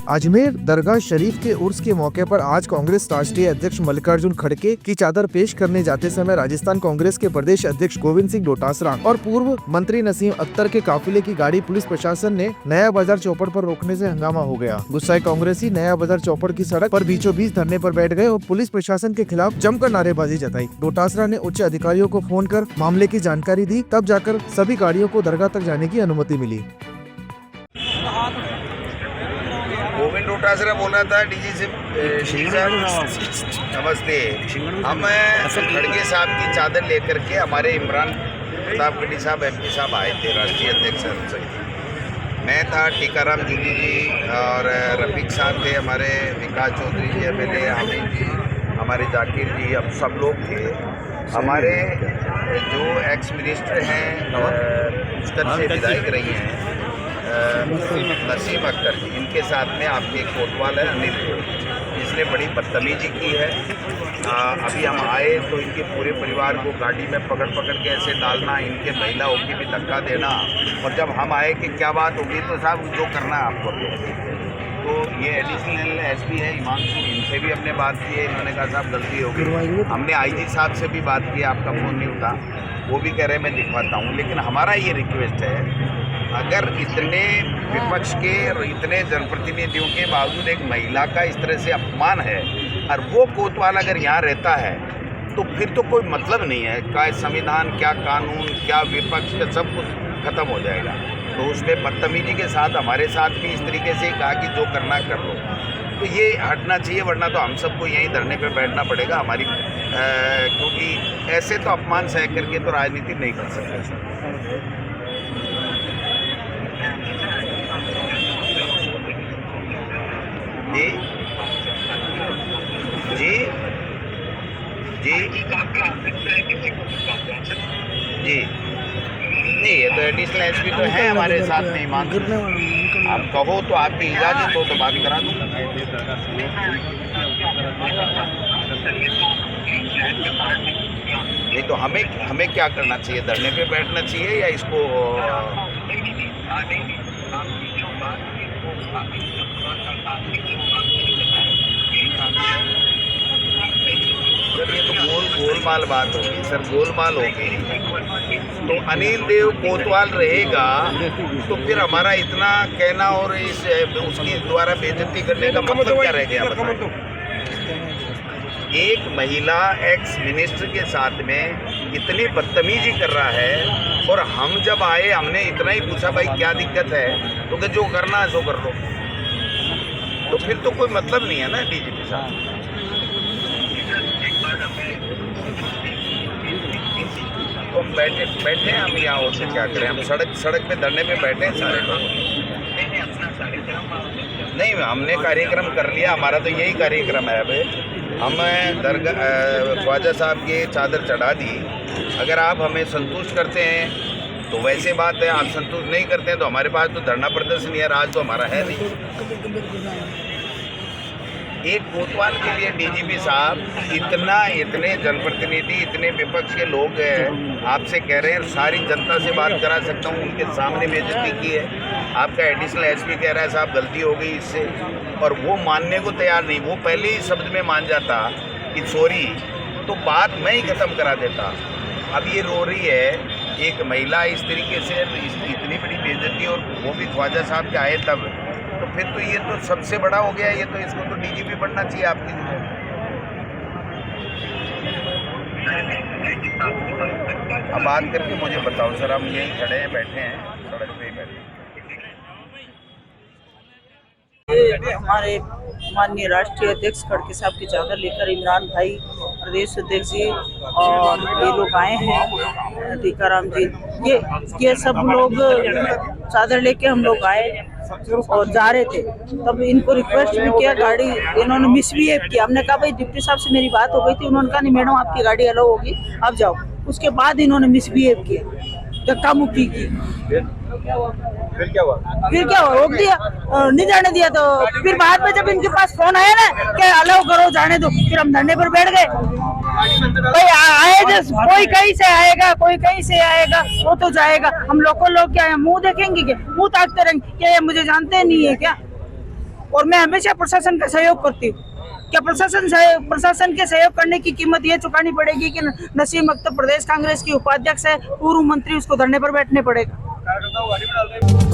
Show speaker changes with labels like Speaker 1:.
Speaker 1: अजमेर दरगाह शरीफ के उर्स के मौके पर आज कांग्रेस राष्ट्रीय अध्यक्ष मल्लिकार्जुन खड़गे की चादर पेश करने जाते समय राजस्थान कांग्रेस के प्रदेश अध्यक्ष गोविंद सिंह डोटासरा और पूर्व मंत्री नसीम अख्तर के काफिले की गाड़ी पुलिस प्रशासन ने नया बाजार चौपड़ पर रोकने से हंगामा हो गया। गुस्साए कांग्रेसी नया बाजार चौपड़ की सड़क पर बीचों बीच धरने पर बैठ गए और पुलिस प्रशासन के खिलाफ जमकर नारेबाजी जताई। डोटासरा ने उच्च अधिकारियों को फोन कर मामले की जानकारी दी, तब जाकर सभी गाड़ियों को दरगाह तक जाने की अनुमति मिली।
Speaker 2: गोविंद डोटासरा बोल रहा था डीजी से नमस्ते। हम खड़गे साहब की चादर लेकर के हमारे इमरान प्रताप गढ़ी साहब MP साहब आए थे, राष्ट्रीय अध्यक्ष संसद। मैं था, टीकाराम जूली जी और रफीक साहब थे, हमारे विकास चौधरी जी MLA, हामिद जी, हमारे जाकिर जी, अब सब लोग थे। हमारे जो एक्स मिनिस्टर हैं उत्तर से विधायक रही हैं नसीम अख्तर जी, इनके साथ में आपके एक कोतवाल है अनिल, इसने बड़ी बदतमीजी की है। अभी हम आए तो इनके पूरे परिवार को गाड़ी में पकड़ के ऐसे डालना, इनके महिलाओं की भी धक्का देना, और जब हम आए कि क्या बात होगी तो साहब जो करना है आपको। तो ये एडिशनल SP है हिमांशु, इनसे भी हमने बात की है, इन्होंने कहा साहब गलती होगी। हमने IG साहब से भी बात की, आपका फ़ोन नहीं उठा, वो भी कह रहे हैं मैं दिखवाता हूँ। लेकिन हमारा ये रिक्वेस्ट है, अगर इतने विपक्ष के और इतने जनप्रतिनिधियों के बावजूद एक महिला का इस तरह से अपमान है और वो कोतवाल अगर यहाँ रहता है तो फिर तो कोई मतलब नहीं है। क्या संविधान, क्या कानून, क्या विपक्ष, का सब कुछ खत्म हो जाएगा। तो उसमें बदतमीजी के साथ हमारे साथ भी इस तरीके से कहा कि जो करना कर लो, तो ये हटना चाहिए, वरना तो हम सबको यहीं धरने पे बैठना पड़ेगा हमारी, क्योंकि ऐसे तो अपमान सह करके तो राजनीति नहीं कर सकते। जी जी जी जी नहीं, ये तो एडिशनल SP तो है हमारे साथ में ईमान। आप कहो तो आपकी इजाज़त हो तो बात करा दूँ। नहीं तो हमें क्या करना चाहिए, धरने पे बैठना चाहिए या इसको? सर ये तो गोलमाल बात होगी सर, गोलमाल होगी। तो अनिल देव कोतवाल रहेगा तो फिर हमारा इतना कहना और इस उसकी द्वारा बेइज्जती करने का मतलब क्या रह गया? एक महिला एक्स मिनिस्टर के साथ में इतनी बदतमीजी कर रहा है, और हम जब आए हमने इतना ही पूछा भाई क्या दिक्कत है, तो कि जो करना है सो कर लो। तो फिर तो कोई मतलब नहीं है ना DGP साहब। तो हम बैठे हम यहाँ, और से क्या करें, हम सड़क पे धरने पे बैठे हैं सारे लोग। नहीं, हमने कार्यक्रम कर लिया, हमारा तो यही कार्यक्रम है। अब हम दरगाह ख्वाजा साहब की चादर चढ़ा दी। अगर आप हमें संतुष्ट करते हैं तो वैसे बात है, आप संतुष्ट नहीं करते हैं तो हमारे पास तो धरना प्रदर्शन है, आज तो हमारा है नहीं। एक कोतवाल के लिए DGP साहब इतने जनप्रतिनिधि, इतने विपक्ष के लोग आपसे कह रहे हैं, सारी जनता से बात करा सकता हूँ, उनके सामने बेइज्जती की है। आपका एडिशनल SP कह रहा है साहब गलती हो गई इससे, और वो मानने को तैयार नहीं। वो पहले ही शब्द में मान जाता कि सॉरी, तो बात मैं ही ख़त्म करा देता। अब ये रो रही है एक महिला इस तरीके से, इतनी बड़ी बेइज्जती, और वो भी ख्वाजा साहब के आए तब, तो फिर तो ये तो सबसे बड़ा हो गया। ये तो इसको तो DGP बनना चाहिए आपकी जगह। अब बात करके मुझे बताओ सर, हम यहीं खड़े हैं, बैठे हैं सड़क पे ही बैठे।
Speaker 3: हमारे माननीय राष्ट्रीय अध्यक्ष खड़गे साहब की चादर लेकर इमरान भाई, प्रदेश अध्यक्ष जी और ये लोग आए हैं, टीकाराम जी, ये सब लोग चादर लेके हम लोग आए और जा रहे थे। तब इनको रिक्वेस्ट भी किया, गाड़ी इन्होंने मिसबिहेव किया। हमने कहा भाई डिप्टी साहब से मेरी बात हो गई थी, उन्होंने कहा नहीं मैडम आपकी गाड़ी अलाउ होगी, आप जाओ। उसके बाद इन्होंने मिसबिहेव किया, धक्का मुक्की की।
Speaker 2: फिर क्या हुआ?
Speaker 3: रोक दिया, नहीं जाने दिया। तो फिर बाद में जब इनके पास फोन आया ना कि अलाउ करो जाने दो, फिर हम धरने पर बैठ गए। भाई आए, कोई कहीं से आएगा, कोई कहीं से आएगा, वो तो जाएगा। हम लोग क्या है, मुंह देखेंगे क्या, मुंह ताकते रहेंगे क्या? ये मुझे जानते नहीं है क्या? और मैं हमेशा प्रशासन का सहयोग करती हूँ। क्या प्रशासन के सहयोग करने की कीमत ये चुकानी पड़ेगी कि नसीम अख्तर प्रदेश कांग्रेस की उपाध्यक्ष है, पूर्व मंत्री, उसको धरने पर बैठने पड़ेगा।